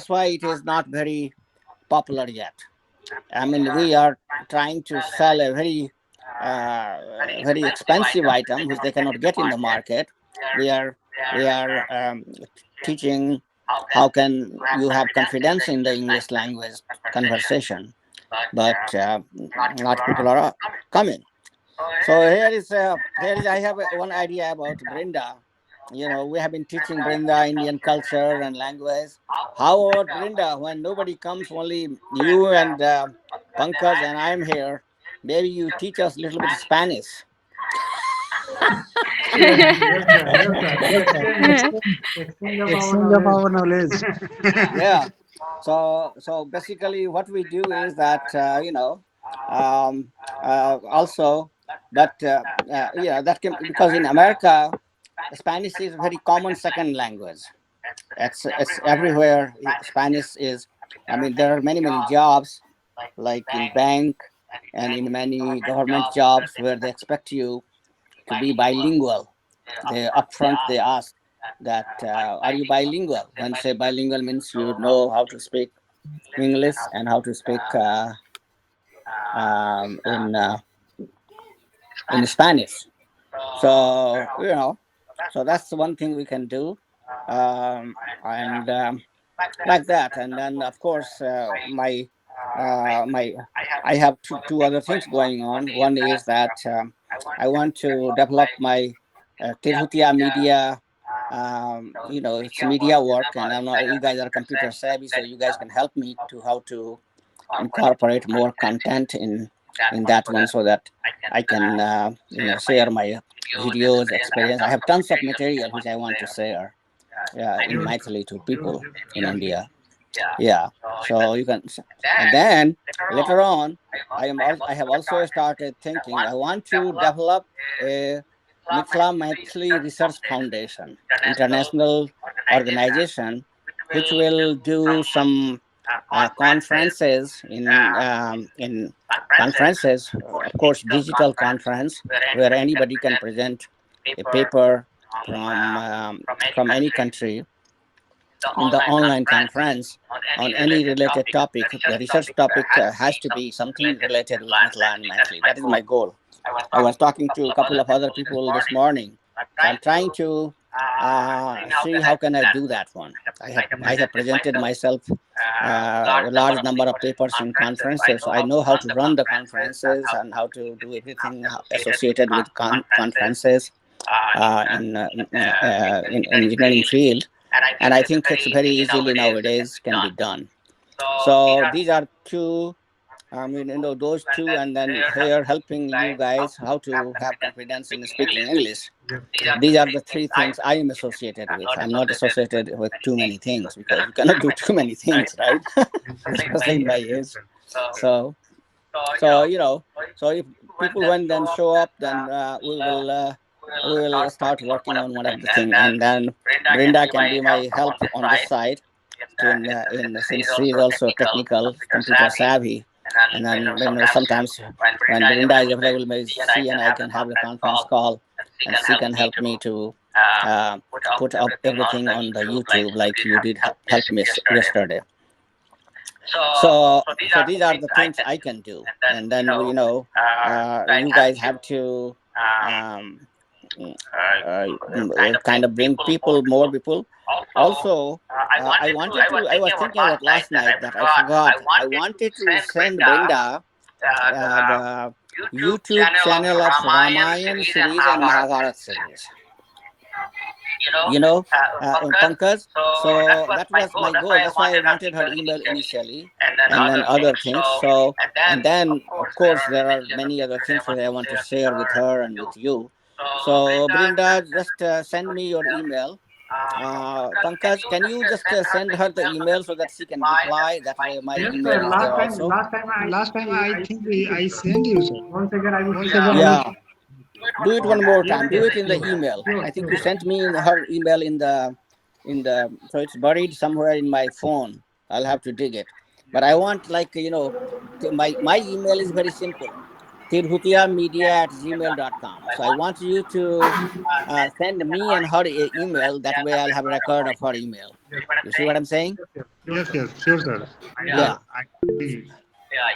that's why it is not very popular yet. I mean, we are trying to sell a very expensive item which they cannot get in the market. We are teaching how can you have confidence in the English language conversation, but not people are coming. So here is I have one idea about Brinda. We have been teaching Brinda Indian culture and language. How about Brinda when nobody comes, only you and Pankaj and I'm here? Maybe you teach us a little bit of Spanish. Yes, yes, sir. Yes, sir. Yes, sir. Exchange of our Exchange of knowledge. our knowledge. Yeah. So basically, what we do is that also, but yeah, that can, because in America, Spanish is a very common second language. It's everywhere. Spanish is. I mean, there are many jobs like in bank and in many government jobs where they expect you to be bilingual. They upfront they ask that are you bilingual? When say bilingual means you know how to speak English and how to speak um, in uh, in Spanish. So that's the one thing we can do, and like that. And then of course my I have two other things going on. One is that I want to develop my Tirhutia media. It's media work, and I know you guys are computer savvy, so you guys can help me to how to incorporate more content in that one, so that I can share my videos experience. I have tons of material which I want to share in Maithili to people in India. Yeah, so you can, and then later on, I have also started thinking I want to develop a Mithila Maithili Research Foundation, international organization, which will do some conferences in conferences, of course, digital conference where anybody can present a paper from any country in the online conference on any related topic. The research topic has to be something related with Mithila and Maithili. That is my goal. I was talking to a couple of other people this morning, so I'm trying to see how can I do that one. I have presented myself a large number of papers in conferences, so I know how to run the conferences and how to do everything associated with conferences in engineering field, and I think it's very easily nowadays can be done. So these are two. I mean, those two, and then here helping you guys how to have confidence in speaking English. Yes, These are the three things I am associated with. I'm not associated with too many things because you cannot do too many things, right? Especially in my age. So, so if people when then show up, then we will start working on one of the thing, and then Brinda can be my help on this side. In since she is also technical, computer savvy, and then sometimes when Brinda is available, maybe she and I can have the conference call, and she can help me to put up everything on the YouTube like you did help me yesterday. So these are the things I can do, and then you guys have to um, kind of bring people, more people. Also, I was thinking about last night that I forgot. I wanted to send Brinda the YouTube channel of Ramayan series and Mahabharat series. Pankaj. So that was my goal. That's why I wanted her email initially, and then other things. So, and then of course there are many other things that I want to share with her and with you. So, Brinda, just send me your email. Pankaj, can you just send her the email so that she can reply? That way, my yes, sir. email is there also. Last time I Last think time I I think sent you. I sent you, sir. Once again, I will Once share. again, I will. Yeah, do it one more Yes, time. Do yes, it in the sure, email. sure, I think you sure. sent me in her email in the so it's buried somewhere in my phone. I'll have to dig it. But I want, like, my email is very simple. tirhutiamedia@gmail.com. So I want you to send me and her email. That way I'll have a record of her email. You see what I'm saying? Yes, yes, sure, sir. Yeah, I agree.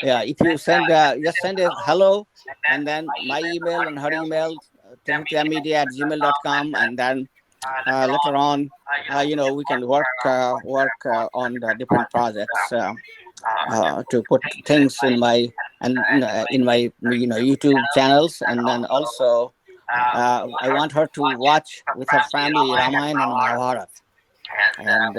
yeah. If you send, just send a hello, and then my email and her email, tirutiamedia@gmail.com, and then later on, we can work on the different projects to put things in my YouTube channels, and then also I want her to watch with her family Ramayana and Mahabharata. And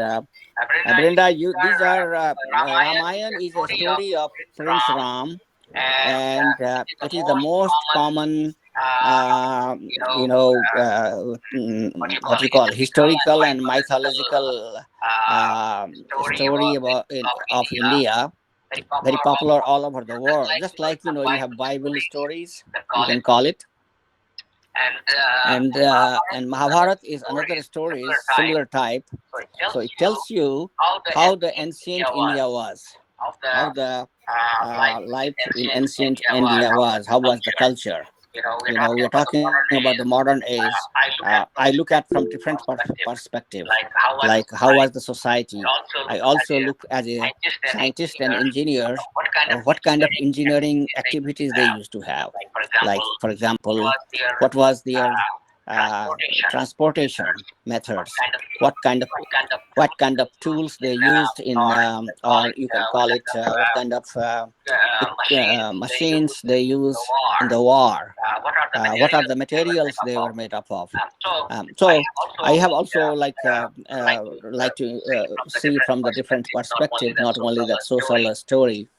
Brenda, these are Ramayana is a story of Prince Ram, and it is the most common, what you call historical and mythological story of India, very popular all over the world. Just like you have Bible stories, you can call it, and Mahabharata is another story, is similar type. So it tells you how the ancient India was, how the life in ancient India was, how was the culture. We're talking about the modern age. I look at from different perspective, like how was the society. I also look as a scientist and engineer, what kind of engineering activities they used to have. Like, for example, what was their transportation methods, what kind of tools they used in, or you can call it, what kind of machines they use in the war, what are the materials they were made up of. So I have also like to see from the different perspective, not only that social story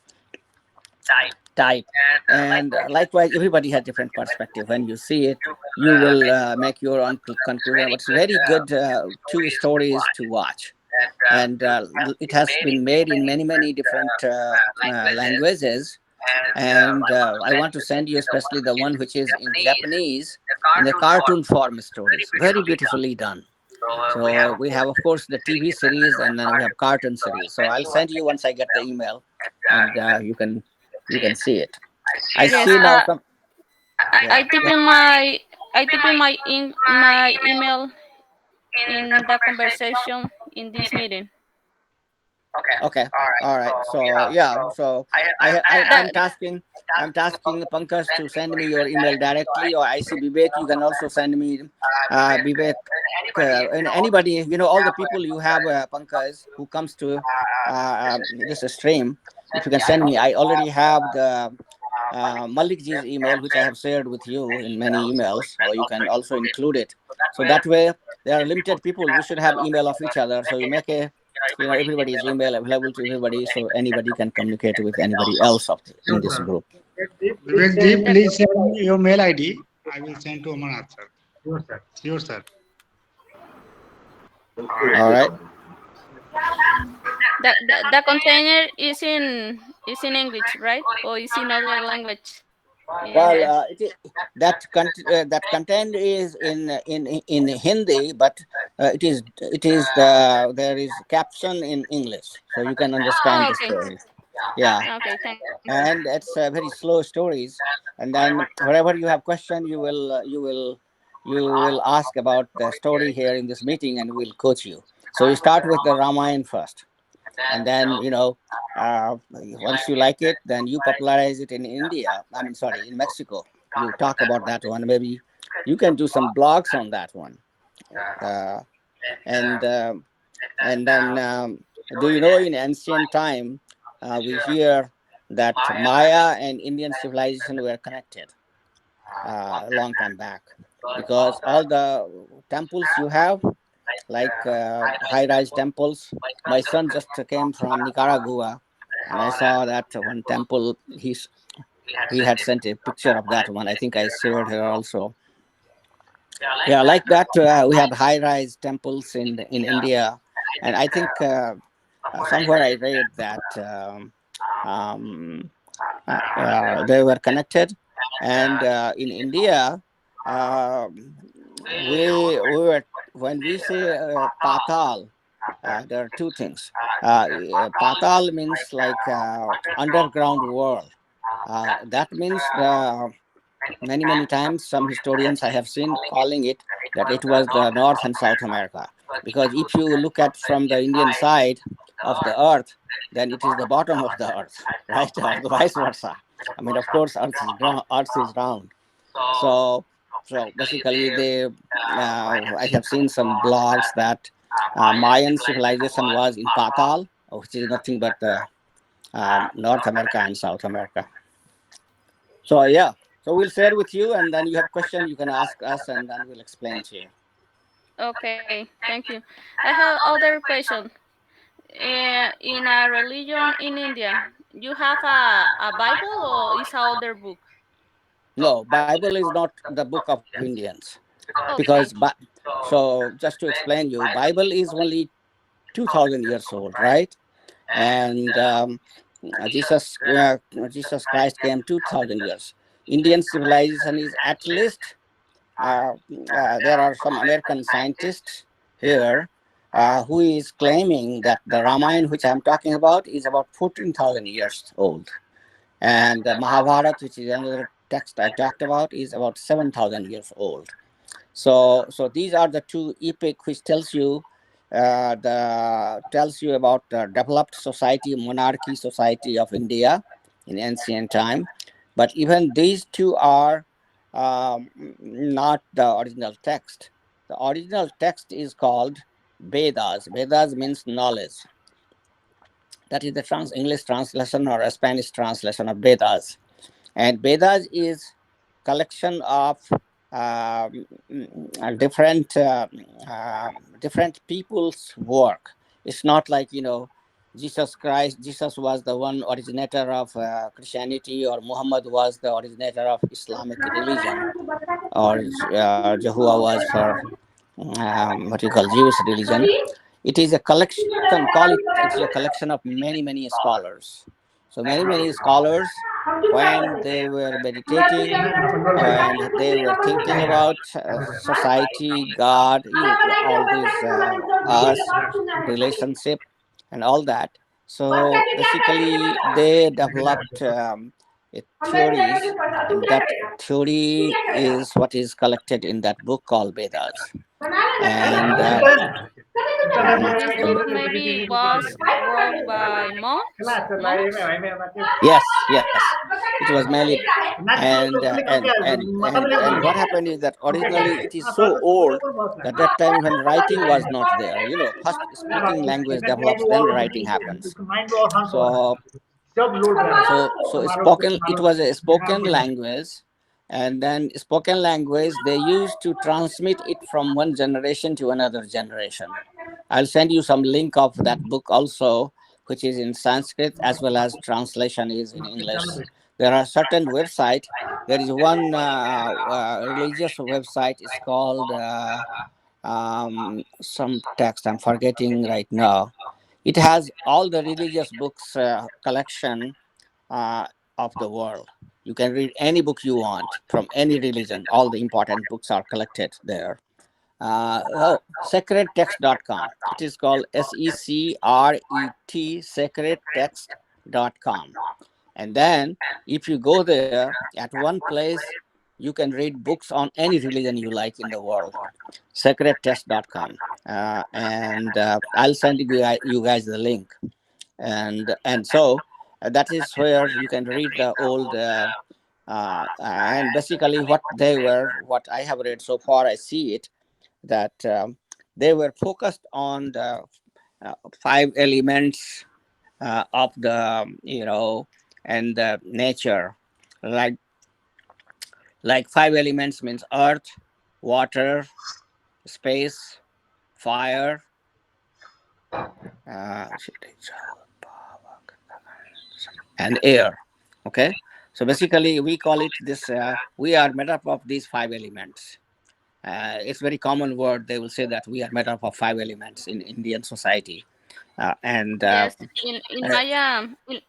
type. And likewise, everybody has different perspective. When you see it, you will make your own conclusion. But it's very good two stories to watch, and it has been made in many different languages. And I want to send you especially the one which is in Japanese, in the cartoon form stories, very beautifully done. So we have, of course, the TV series, and then we have cartoon series. So I'll send you once I get the email, and you can see it. I Yes, see now some. I Yeah. type in my email in the conversation in this meeting. Okay. All right. So yeah. So I'm That tasking Pankaj to send me your email directly, or I see Vivek. You can also send me Vivek, and anybody. All the people you have, Pankaj, who comes to this stream. If you can send me, I already have the Malikji's email, which I have shared with you in many emails, or you can also include it. So that way, there are limited people. We should have email of each other. So you make a, everybody's email available to everybody, so anybody can communicate with anybody else in this group. Vivek ji, that please send me your mail ID. I will send to Amarnath, sir. Sure, sir. All right. the container is in English, right? Or is in other language? Well, Yeah. that content is in Hindi, but it is there is caption in English, so you can understand Oh, the okay. story. Yeah, Okay, thank you. and it's very slow stories. And then wherever you have question, you will ask about the story here in this meeting, and we'll coach you. So you start with the Ramayana first, and then once you like it, then you popularize it in India. I mean, sorry, in Mexico. You talk about that one. Maybe you can do some blogs on that one. Uh, and then do you know, in ancient time, we hear that Maya and Indian civilization were connected a long time back, because all the temples you have, like high-rise temples. My son just came from Nicaragua, and I saw that one temple. He had sent a picture of that one. I think I shared her also. Yeah, like that. We have high-rise temples in India, and I think somewhere I read that um, they were connected. And in India, um we were when we say patal, there are two things. Patal means like underground world. That means the many times some historians I have seen calling it that it was the North and South America. because if you look at from the Indian side of the earth, then it is the bottom of the earth, right? Or the vice versa. I mean, of course, earth is round. So, so basically, I have seen some blogs that Mayan civilization was in Patal, which is nothing but North America and South America. So yeah, so we'll share with you, and then you have question you can ask us, and then we'll explain to you. Okay, thank you. I have other question. In a religion in India, you have a Bible or is a older book? No, Bible is not the book of Indians because, Okay. so just to explain you, Bible is only 2,000 years old, right? And Jesus Christ came 2,000 years. Indian civilization is at least there are some American scientists here who is claiming that the Ramayana, which I'm talking about, is about 14,000 years old, and the Mahabharata, which is another text I talked about, is about 7,000 years old. So these are the two epic which tells you about the developed society, monarchy society of India in ancient time. But even these two are not the original text. The original text is called Vedas. Vedas means knowledge. That is the English translation or a Spanish translation of Vedas. And Vedas is collection of different different people's work. It's not like, Jesus Christ. Jesus was the one originator of Christianity, or Muhammad was the originator of Islamic religion, or Jehovah was for what you call Jewish religion. It is a collection. It is a collection of many scholars. So many scholars, when they were meditating and they were thinking about society, God, all these us relationship and all that. So basically, they developed theories, and that theory is what is collected in that book called Vedas. And This so book maybe was wrote by monks. yes, it was mainly, and what happened is that originally it is so old that that time when writing was not there. First speaking language develops, then writing happens. So spoken, it was a spoken language, and then spoken language they used to transmit it from one generation to another generation. I'll send you some link of that book also, which is in Sanskrit, as well as translation is in English. There are certain website. There is one religious website. It's called some text I'm forgetting right now. It has all the religious books collection uh, of the world. You can read any book you want from any religion. All the important books are collected there. Sacredtext.com. It is called sacredtext.com. And then if you go there, at one place, you can read books on any religion you like in the world. Sacredtext.com. And I'll send you guys the link. And so that is where you can read the old and basically what I have read so far, I see it that they were focused on the five elements of the and the nature, like five elements means earth, water, space, fire, uh, and air. Okay, so basically we call it this. We are made up of these five elements. It's very common word. They will say that we are made up of five elements in Indian society, and Yes,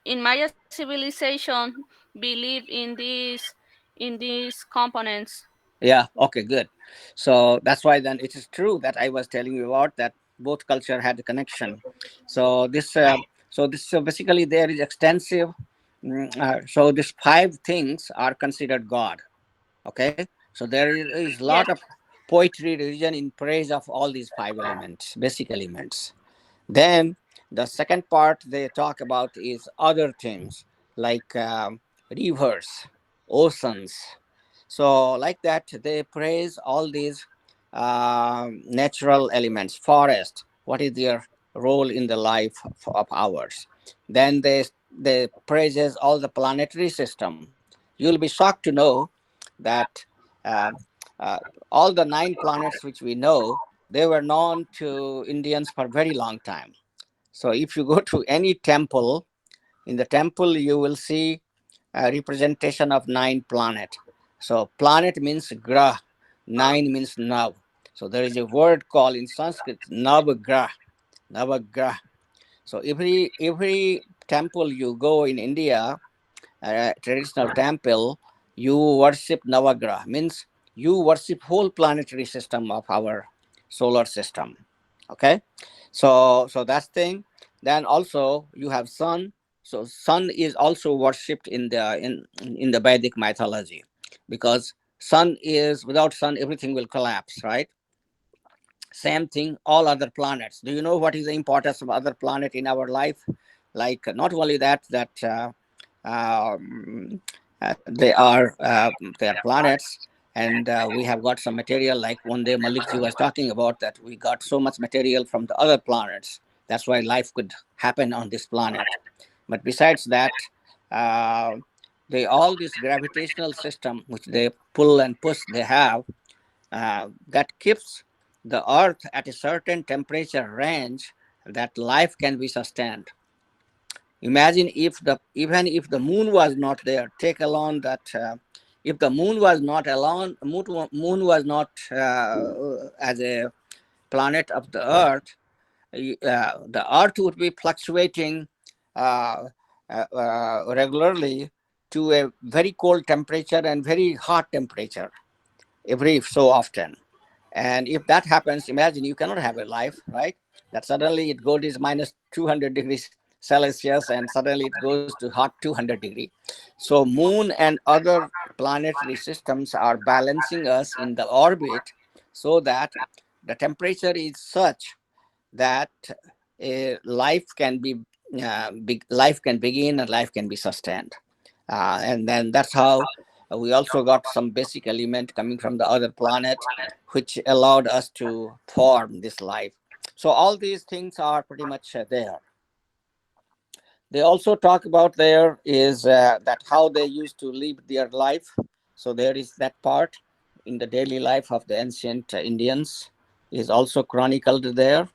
in Maya civilization believe in these components. yeah, okay, good. So that's why then it is true that I was telling you about that both culture had a connection. So so basically there is extensive. So these five things are considered God. Okay, so there is a lot Yes. of poetry religion in praise of all these five elements, basic elements. Then the second part they talk about is other things like rivers, oceans. So like that, they praise all these natural elements, forest. What is their role in the life of ours? Then they praises all the planetary system. You'll be shocked to know that uh, uh, all the nine planets which we know, they were known to Indians for a very long time. So if you go to any temple, in the temple you will see a representation of nine planet. So planet means grah, nine means nav. So there is a word called in Sanskrit navagrah, navagrah. So every temple you go in India, traditional temple, you worship Navagrah, means you worship whole planetary system of our solar system. Okay, so that's thing. Then also you have sun. So sun is also worshipped in the Vedic mythology, because sun is, without sun everything will collapse, right? Same thing, all other planets. Do you know what is the importance of other planet in our life? Like not only that um, they are planets, and we have got some material. Like one day Malikji was talking about that we got so much material from the other planets. That's why life could happen on this planet. But besides that, uh, they all this gravitational system which they pull and push they have, that keeps the earth at a certain temperature range that life can be sustained. Imagine if the even if the moon was not there, take along that if the moon was not alone, moon was not as a planet of the earth, the earth would be fluctuating uh, regularly to a very cold temperature and very hot temperature every so often. And if that happens, imagine you cannot have a life, right? That suddenly it goes is minus 200 degrees Celsius and suddenly it goes to hot 200 degree. So moon and other planetary systems are balancing us in the orbit so that the temperature is such that life can be life can begin and life can be sustained. And then that's how we also got some basic element coming from the other planet, which allowed us to form this life. So all these things are pretty much there. They also talk about there is that how they used to live their life. So there is that part in the daily life of the ancient Indians is also chronicled there.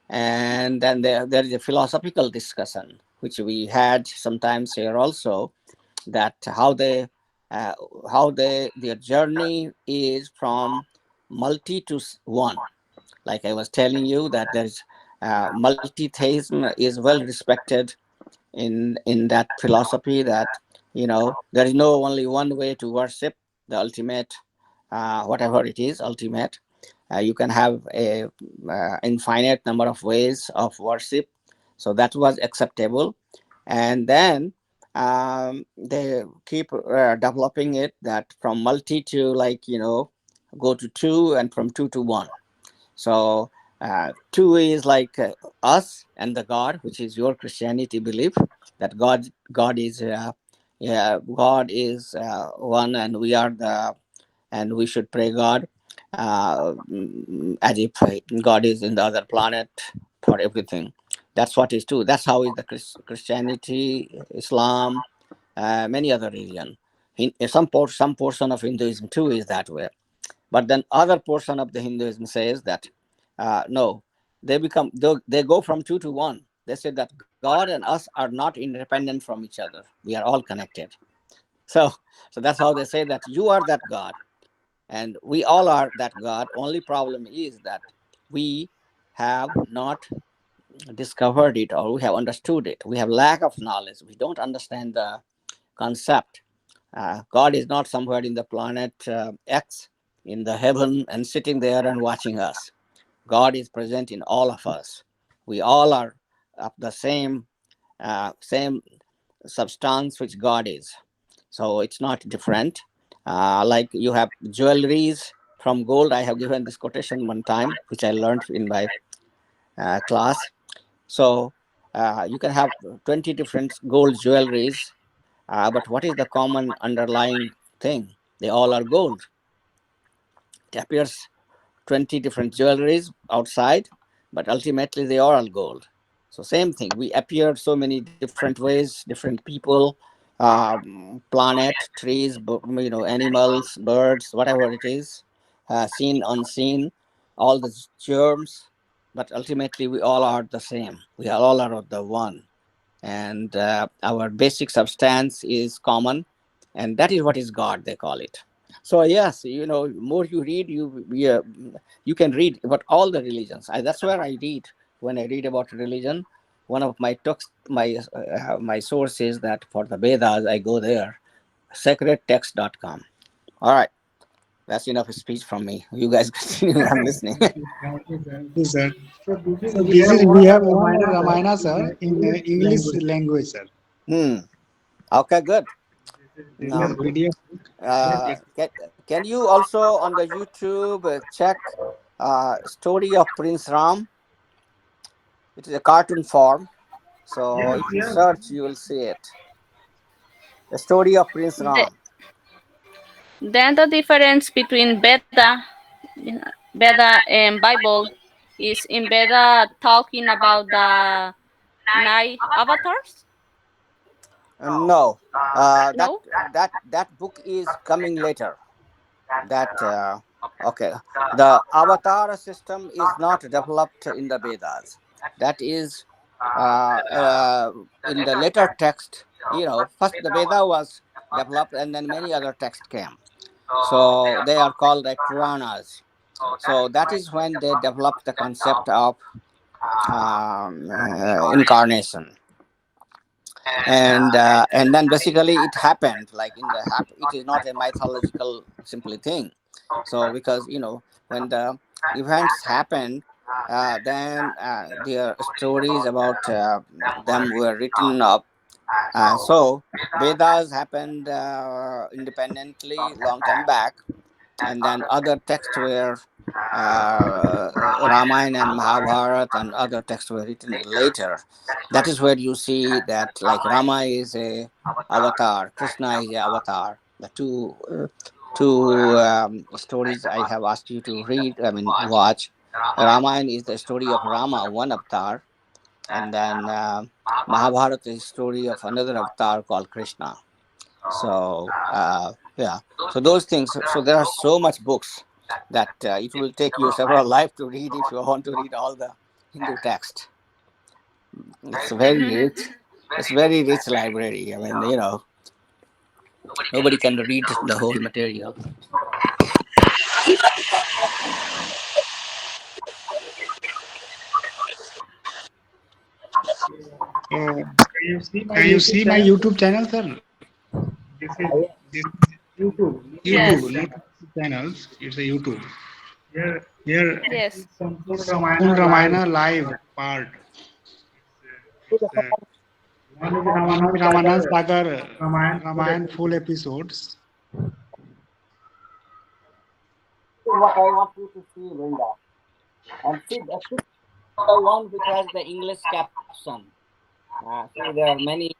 And then there is a philosophical discussion which we had sometimes here also, that uh, how their journey is from multi to one. Like I was telling you that there's multi-theism is well respected in that philosophy, that there is no only one way to worship the ultimate, whatever it is ultimate. You can have a infinite number of ways of worship. So that was acceptable. And then they keep developing it, that from multi to, like, go to two, and from two to one. So two is like us and the God, which is your Christianity belief, that God is yeah, God is one, and we are the and we should pray God as if God is in the other planet for everything. That's what is true. That's how is the Christianity, Islam, many other religion. Some portion of Hinduism too is that way. But then other portion of the Hinduism says that no, they go from two to one. They say that God and us are not independent from each other. We are all connected. So that's how they say that you are that God and we all are that God. Only problem is that we have not discovered it, or we have understood it. We have lack of knowledge. We don't understand the concept. God is not somewhere in the planet X in the heaven and sitting there and watching us. God is present in all of us. We all are of the same substance which God is. So it's not different. Like you have jewelries, from gold. I have given this quotation one time, which I learned in my class. So you can have 20 different gold jewelries, but what is the common underlying thing? They all are gold. It appears 20 different jewelries outside, but ultimately they are all gold. So same thing. We appear so many different ways, different people, planet, trees, animals, birds, whatever it is, seen, unseen, all the germs. But ultimately, we all are the same. We all are the one, and our basic substance is common, and that is what is God, they call it. So yes, more you read, you can read about all the religions. That's where I read when I read about religion. One of my text, my source is that for the Vedas, I go there, sacredtext.com. All right, that's enough speech from me. You guys continue. I'm listening. Thank you, sir. So this is we have one Ramayana, sir, in English language, sir. Okay, good. This is PDF. Can you also on the YouTube check story of Prince Ram? It is a cartoon form. So if you search, you will see it. The story of Prince The, Ram. then the difference between Veda and Bible is in Veda talking about the nine avatars. No, that No. that book is coming later. That okay. The avatar system is not developed in the Vedas. That is in the later text. First the Veda was developed, and then many other texts came. So they are called like Puranas. So that is when they developed the concept of incarnation, and then basically it happened like it is not a mythological simply thing. So because when the events happened, then their stories about them were written up. So Vedas happened independently long time back, and then other texts were Ramayana and Mahabharata and other texts were written later. That is where you see that like Rama is a avatar, Krishna is a avatar. The two stories I have asked you to read, I mean watch. Ramayana is the story of Rama, one avatar, and then Mahabharata is the story of another avatar called Krishna. So yeah, so those things. So there are so much books that it will take you several life to read if you want to read all the Hindu text. It's very rich. It's very rich library. I mean, nobody can read the whole material. So can you see my YouTube channel, sir? This YouTube, Yes. not channels. It's a YouTube. Here, Yes. Full Ramayana live part. Uh, one is Ramayana Sagar, Ramayana full episodes. What I want you to see, Linda, and see the one which has the English caption. See, there are uh, many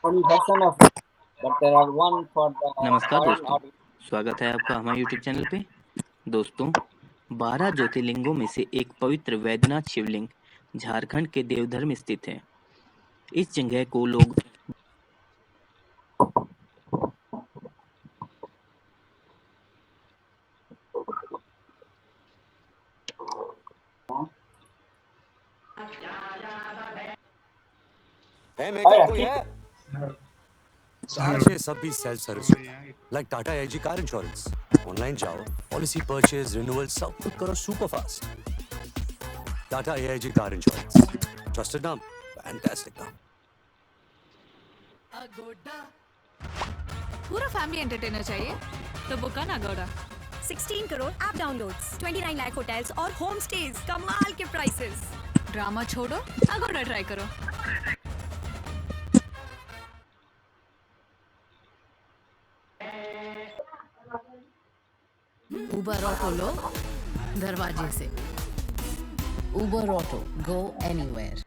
version of it, but there are one for the नमस्कार foreign दोस्तों, audience. स्वागत है आपका हमारे YouTube channel पे। दोस्तों, 12 ज्योतिर्लिंगों में से एक पवित्र वैद्यनाथ शिवलिंग झारखंड के देवधर में स्थित है। इस जगह को लोग मेकअप कोई है? शहर में सब भी सेल्फ सर्विस होता है, लाइक टाटा एजी कार इंश्योरेंस। ऑनलाइन जाओ, पॉलिसी परचेज, रिन्यूअल सब कुछ करो सुपर फास्ट। टाटा एजी कार इंश्योरेंस, ट्रस्टेड नाम, फैंटास्टिक नाम। पूरा फैमिली एंटरटेनर चाहिए तो बुकान Aguada. 16 crore app downloads, 29 lakh hotels और होम स्टेज, कमाल के प्राइसेस। ड्रामा छोड़ो, अगोड़ा ट्राई करो। उबर ऑटो लो दरवाजे से. Uber Auto, go anywhere.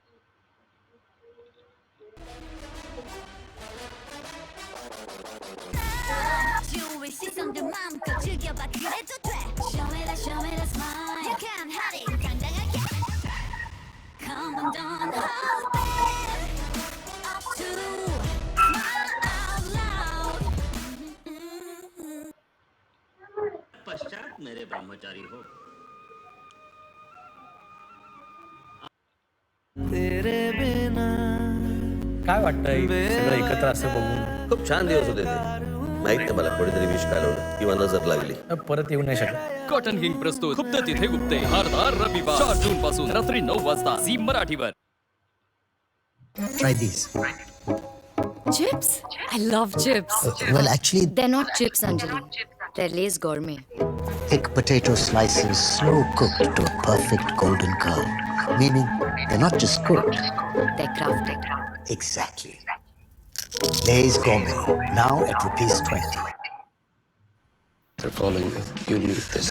주위 시선들 마음껏 즐겨봐 그래도 돼 show me the smile You can hide it 당당하게 Come on don't hold back Up to smile out loud पश्चात मेरे ब्रह्मचारी हो. काय वाटतंय सगळं एकत्र असं बघून? खूप छान दिवस होते ते. माहित नाही मला कोणीतरी विष घालवलं किंवा नजर लागली. परत येऊ नाही शकत. कॉटन किंग प्रस्तुत गुप्त तिथे गुप्ते हर रविवार 4 जून पासून रात्री 9 वाजता झी मराठीवर. Try these. Chips? I love chips. Well, actually, They're not chips, Anjali. They're Lay's gourmet. thick potato slices slow cooked to a perfect golden curl. Meaning, they're not just cooked. They're crafted. Exactly. Lay's Gourmet, now at ₹20. They're following you. You need this.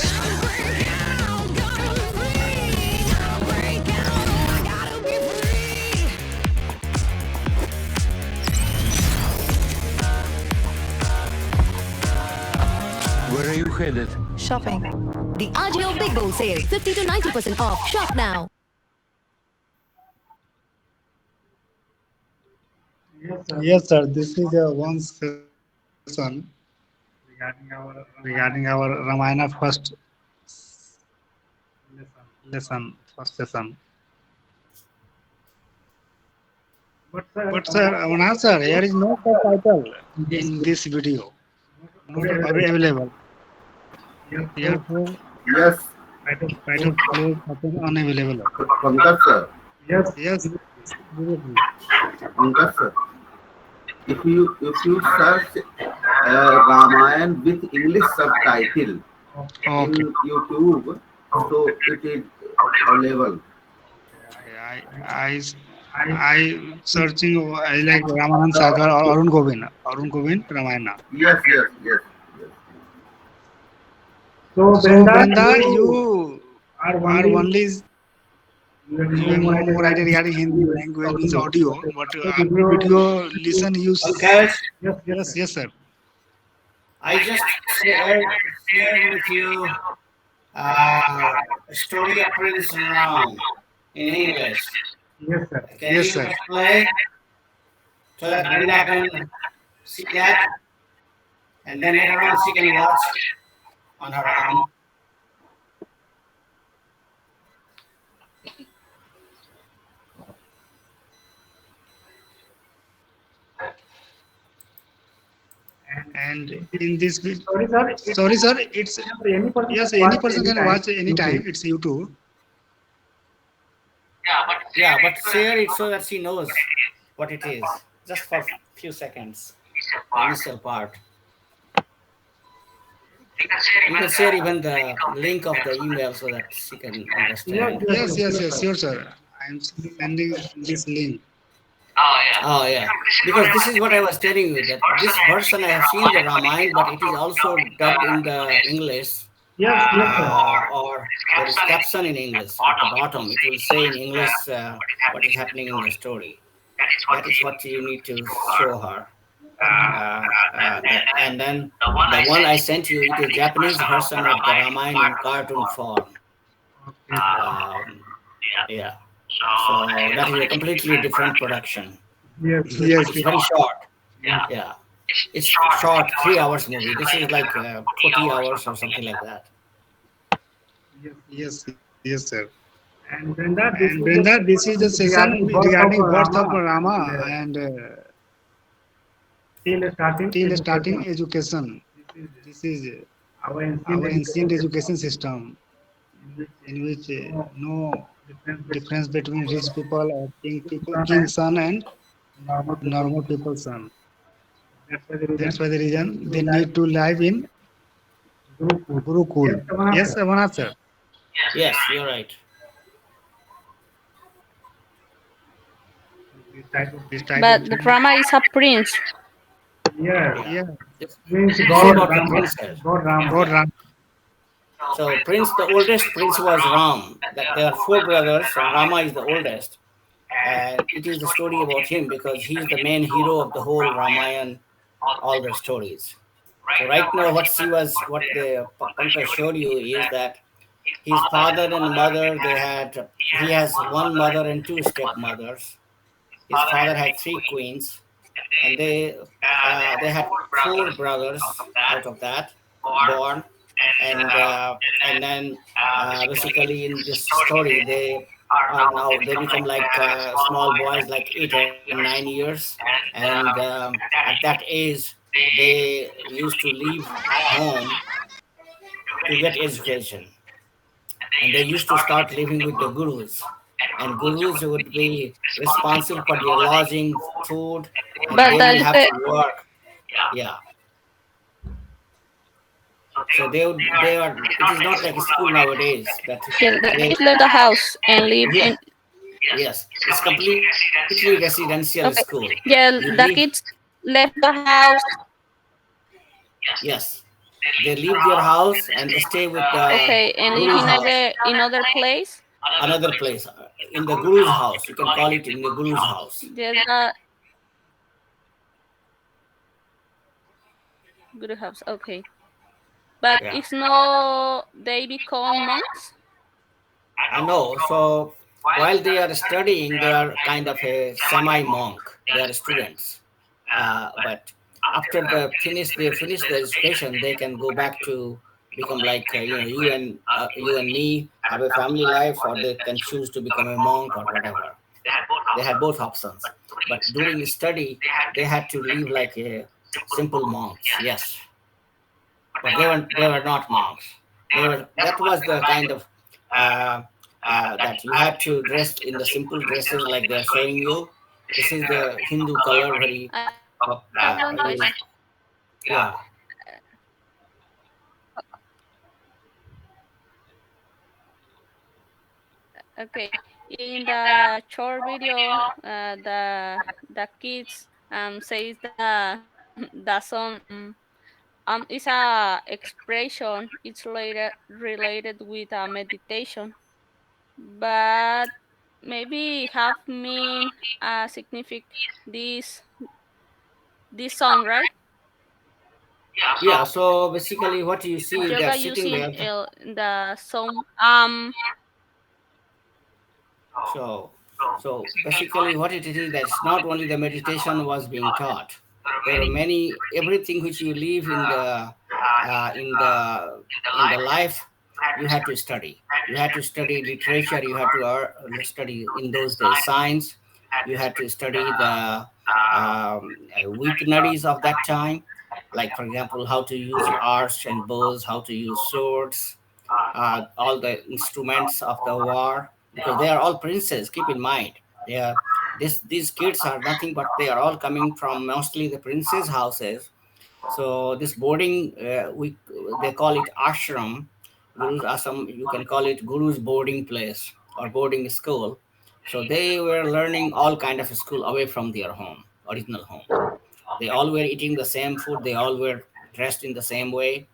Where are you headed? Shopping The Ajio Big Bowl Sale 50 to 90% off Shop now Yes, sir. This is one session regarding our Ramayana first first session. But sir, Avanath sir, here is no subtitle in this video. Not available. Therefore, Yes, title plays unavailable. Pankaj sir. Yes. Pankaj sir. If you search Ramayan with English subtitle Okay. in YouTube, so it is available. I searching. I like Ramanand Sagar or Arun Govind Ramayana. Yes. So Brenda, you are only more idea regarding Hindi language means audio, but video listen you. Pankaj, Yes, sir. I just shared with you a story of Prince Ram in English. Yes, sir. Can Yes, you sir. press play so that Brenda can see that, and then later on she can watch on her own. And in this sorry sir, it's yes, any person can watch anytime. It's YouTube. Yeah, but share it so that she knows what it is, just for few seconds. The initial part. You can share even the link of the email so that she can understand. Yes, sure, sir. I'm sending this link. Oh yeah, because this is what I was telling you, that this version I have seen the Ramayana, but it is also dubbed in the English. Or there is caption in English at the bottom. It will say in English what is happening in the story. That is what you need to show her. And then the one I sent you, it is Japanese version of the Ramayana in cartoon form. Yeah. So that is a completely different production. Yes. It's very short. Yeah. It's short, 3 hours movie. This is like 40 hours or something like that. Yes, sir. And Brenda, this is the session regarding birth of Rama and till starting education. This is our ancient education system in which no difference between rich people or king's son and normal people's son. That's why the reason they need to live in Gurukul. Yes, Avanath sir. Yes, you're right. But the drama is a prince. Yeah. It's about the princess. God Ram. So prince, the oldest prince was Ram. That there are four brothers, and Rama is the oldest. And it is the story about him because he's the main hero of the whole Ramayana, all the stories. So right now, what the Pankaj showed you is that his father and mother, he has one mother and two stepmothers. His father had three queens, and they had four brothers out of that born, and then basically in this story they become like small boys, like 8 and 9 years, and at that age they used to leave home to get education, and they used to start living with the gurus, and gurus would be responsible for their lodging, food, and But they will that have to work. Yeah. So they are, it is not like a school nowadays that the they, kids left the house and live yeah, in. yes, it's completely residential school. Okay, You yeah, leave, the kids left the house. yes, they leave their house and stay with the Okay, and live guru's house, in other place. another place, in the guru's house, you can call it in the guru's house. Yes, the good house. Okay, but Yeah. it's no. They become monks. I know. So while they are studying, they are kind of a semi monk. They are students, but after they finish the education, they can go back to become like you and me have a family life, or they can choose to become a monk or whatever. They had both options, but during study, they had to live like a simple monks. Yes, but they were not monks. They were, that was the kind of uh, that you had to dress in the simple dresses like they are showing you. This is the Hindu color, very I have one question. used. Yeah, Okay, in the short video, the kids says that the song is a expression. It's related with a meditation, but maybe have mean significant this this song, right? yeah. So basically, what you see, they're Yoga sitting using there. the song So, so basically, what it is that it's not only the meditation was being taught. There are many, everything which you live in the uh, in the in the life, you had to study. You had to study literature. You had to study in those days science. You had to study the weaponaries of that time, like for example, how to use arcs and bows, how to use swords, all the instruments of the war, because they are all princes. Keep in mind, they are these kids are nothing but they are all coming from mostly the princes' houses. So this boarding, we they call it ashram, gurus ashram. You can call it guru's boarding place or boarding school. So they were learning all kind of school away from their home, original home. They all were eating the same food. They all were dressed in the same way.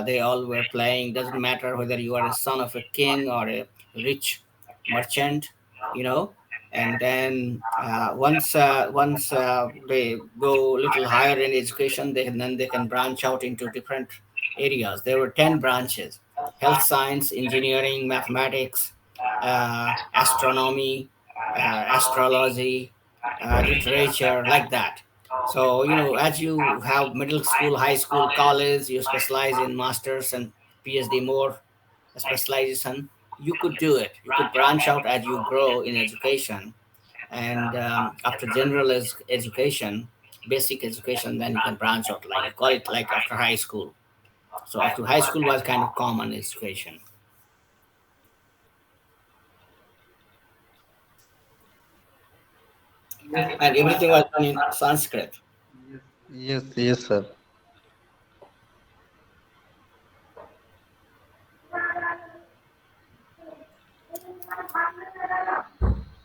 They all were playing. Doesn't matter whether you are a son of a king or a rich merchant, you know. And then once they go a little higher in education, then they can branch out into different areas. There were 10 branches: health science, engineering, mathematics, astronomy, astrology, literature, like that. So, as you have middle school, high school, college, you specialize in masters and PhD more specialization, you could do it. You could branch out as you grow in education. And after general education, basic education, then you can branch out, like you call it like after high school. So after high school was kind of common education. And everything was done in Sanskrit. Yes, yes, sir.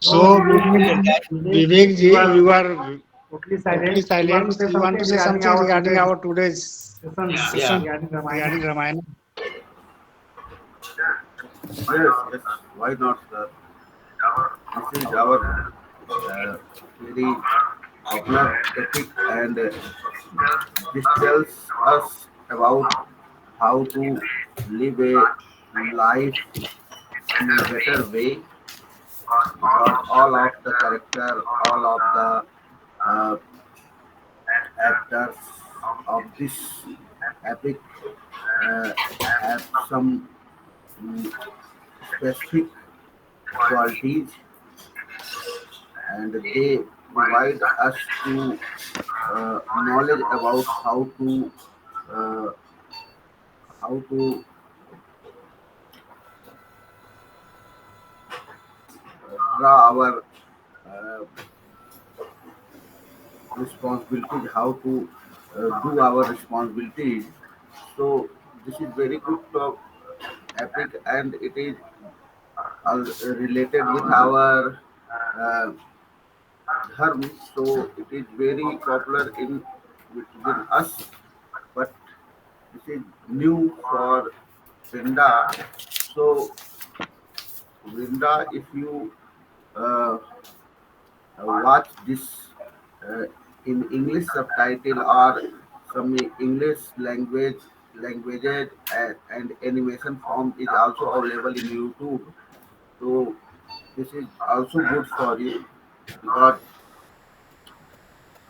So, Okay, guys. Vivek ji, you are totally silent. You want to say something regarding our today's Yeah. session regarding Ramayana? Yes, yes. Why not, sir? This is our very popular topic, and this tells us about how to live a life in a better way, because all of the character, all of the uh, actors of this epic uh, have some mm, specific qualities, and they provide us to knowledge about uh, how to draw our uh, responsibilities, how to do our responsibilities. So this is very good epic, and it is related with our uh, dharma. So it is very popular in within us, but this is new for Vrinda. So Vrinda, if you uh, watch this uh, in English subtitle or some English languages, and animation form is also available in YouTube. So this is also good for you, because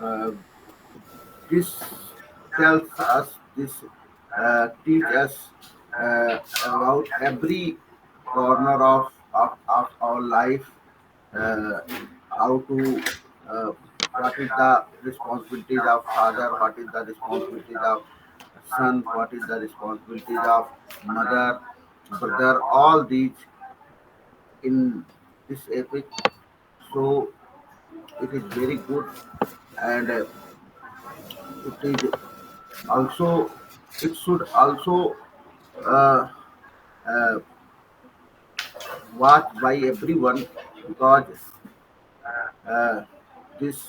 uh, this tells us, this teach us about every corner of our life, uh, how to uh, what is the responsibilities of father, what is the responsibilities of son, what is the responsibilities of mother, brother, all these in this epic. So it is very good, and it is also, it should also uh, uh, watched by everyone, because uh, this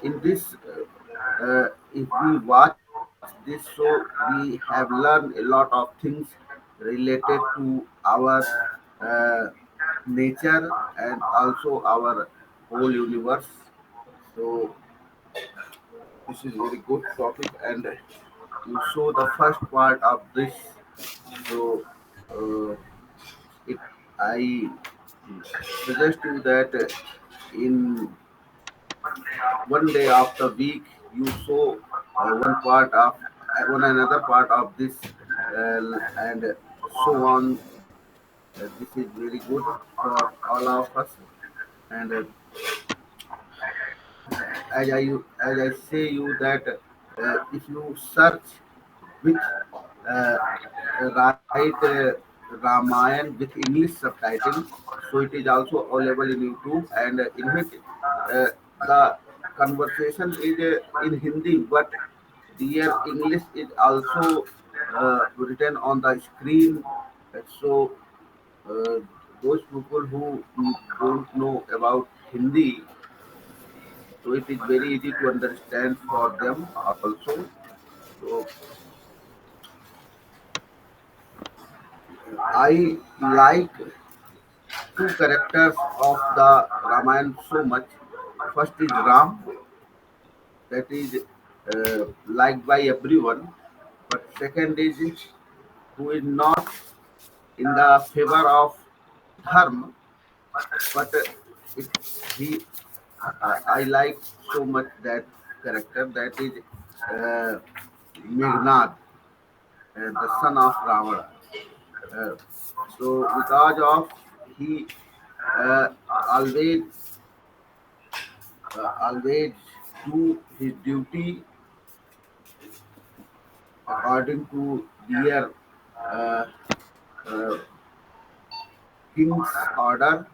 in this if we watch this, so we have learned a lot of things related to our uh, nature, and also our whole universe. So this is very good topic, and you show the first part of this. So uh, it I suggest you that in one day of the week you show one part of one another part of this, and so on. This is very good for all of us, and as I say you that if you search with uh, right Ramayan with English subtitle. So it is also available in YouTube, and in which the conversation is in Hindi, but their English is also written on the screen. So uh, those people who don't know about Hindi, so it is very easy to understand for them also. So I like two characters of the Ramayana so much. First is Ram, that is liked by everyone, but second is who is not in the favor of Dharma, but it, he I like so much that character, that is uh, Meghnad, the son of Ravana. Uh, so because of he uh, always always do his duty according to their uh, uh, king's order,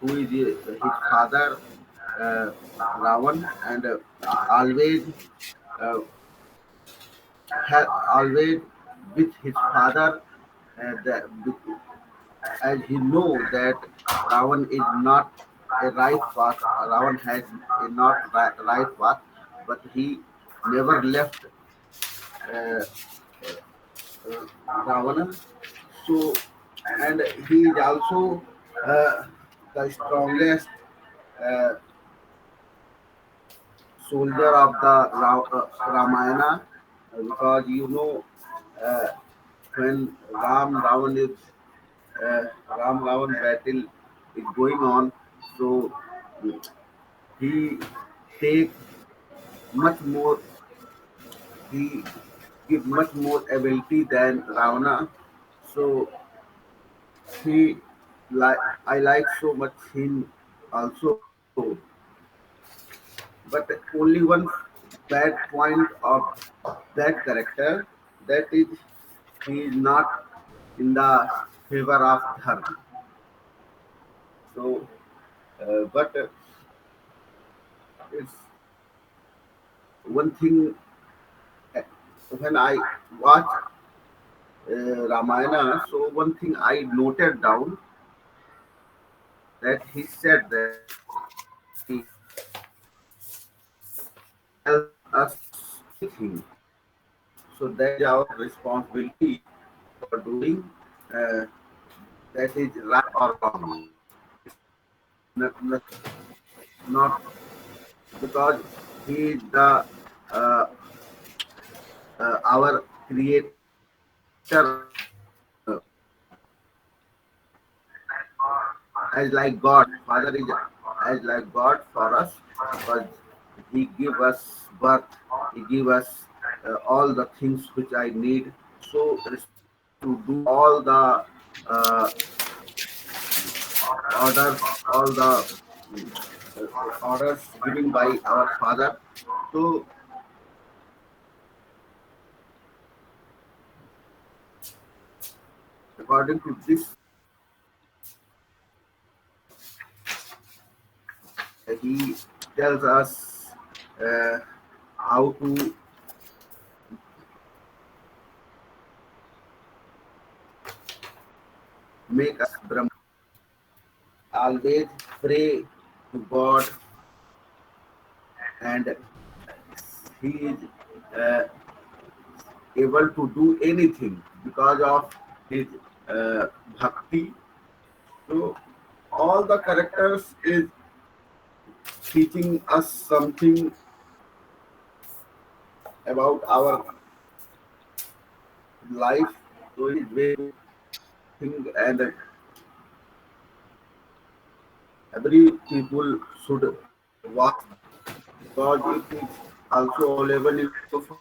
who is his father uh, Ravan, and always uh, always with his father, the, as he know that Ravan is not a right path. Ravan has a not right path, but he never left uh, Ravana. So and he is also uh, the strongest uh, soldier of the Ramayana, because uh, when uh, Ram Ravan battle is going on, so he take much more, he give much more ability than Ravana. So he like I like so much him also, but only one bad point of that character, that is he is not in the favor of dharma. So, but it's one thing, uh, when I watch Ramayana, so one thing I noted down, that he said that tells us anything. So that is our responsibility for doing, uh, that is right or wrong. Not because he is the uh, our creator, as like God. Father is as like God for us, because He give us birth, He give us all the things which I need. So responsible to do all the orders, all the orders given by our Father. So according to this, He tells us uh, how to make us Brahma. Always pray to God, and He is uh, able to do anything because of his bhakti. So all the characters is teaching us something about our life. So it is very good thing, and every people should watch, because it is also available in your phone.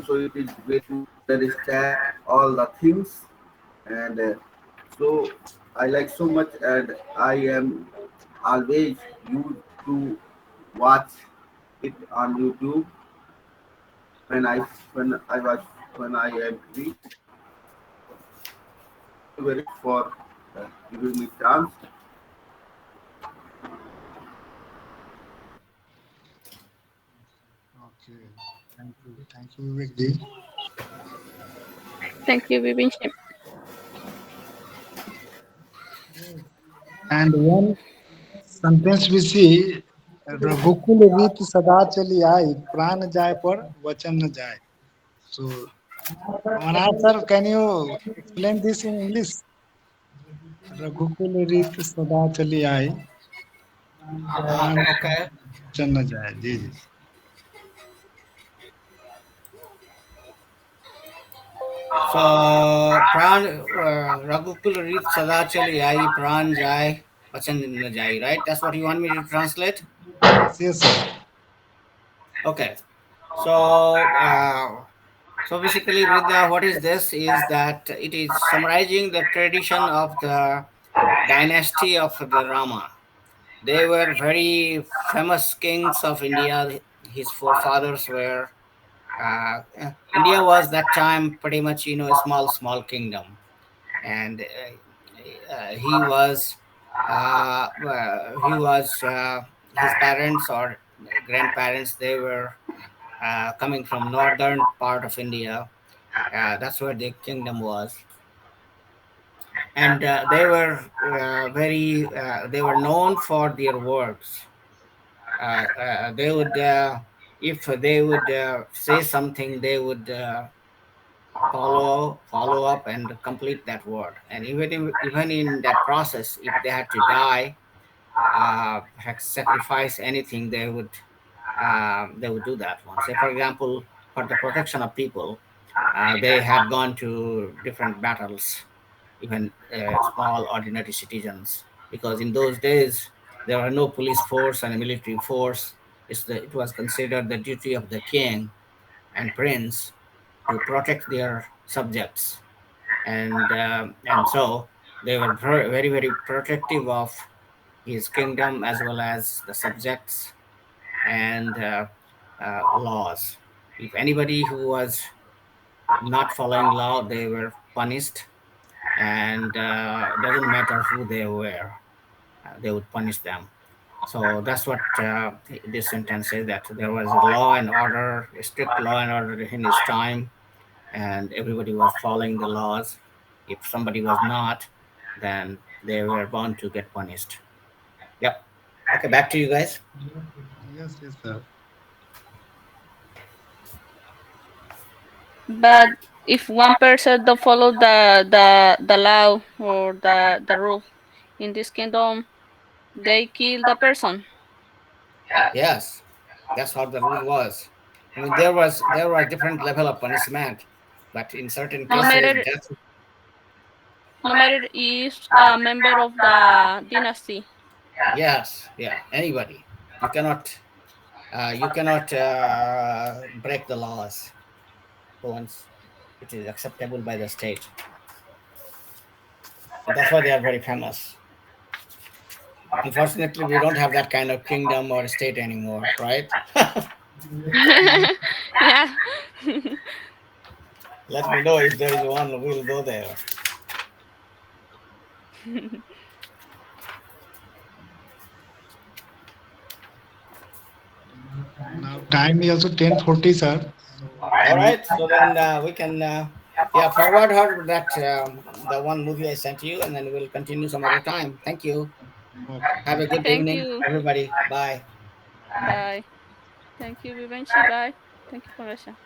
So it is way to understand all the things, and so I like so much, and I am always used to watch it on YouTube when I when I was when I am free. Thank you very much for giving me chance. Okay. Thank you. Thank you, Vivek ji. Thank you, Vivek. And one sentence we see, रघुकुल रीत सदा चली आई, प्राण जाय पर वचन न जाय. So, Manaj sir, can you explain this in English? रघुकुल रीत सदा चली आई, प्राण Okay. वचन न जाय. जी जी. So, Pran Raghukul Reet Sada Chali Ai Pran Jai Vachan न Jai, right? That's what you want me to translate? Yes, sir. Okay. So basically, with what is this is that it is summarizing the tradition of the dynasty of the Rama. They were very famous kings of India. His forefathers were. India was that time pretty much a small kingdom, and he was his parents or grandparents. They were coming from northern part of India. That's where the kingdom was, and they were known for their works. They would, if they would say something, they would follow up and complete that word. And even in that process, if they had to die, sacrifice anything, they would do that one. Say, for example, for the protection of people, they had gone to different battles, even small ordinary citizens, because in those days there were no police force and a military force. It was considered the duty of the king and prince to protect their subjects, and so they were very very protective of his kingdom as well as the subjects and laws. If anybody who was not following law, they were punished, and doesn't matter who they were, they would punish them. So that's what this sentence says, that there was a law and order, a strict law and order in his time, and everybody was following the laws. If somebody was not, then they were bound to get punished. Yep. Okay, back to you guys. Yes, yes, sir. But if one person don't follow the law or the rule in this kingdom, they kill the person. Yes, that's how the rule was. I mean, there was different level of punishment, but in certain No cases, matter death. no matter is a member of the dynasty. Yes, yeah, anybody. You cannot break the laws once it is acceptable by the state. And that's why they are very famous. Unfortunately, we don't have that kind of kingdom or state anymore, right? Yeah. Let me know if there is one. We'll go there. Now time is also 10:40, sir. So All can we? right. So then we can, yeah, forward her that the one movie I sent you, and then we'll continue some other time. Thank you. Okay, Have a thank you. good Thank evening, you. everybody. Bye. Bye. Bye. Thank you, Vivenshi. Bye. Thank you, Congressman.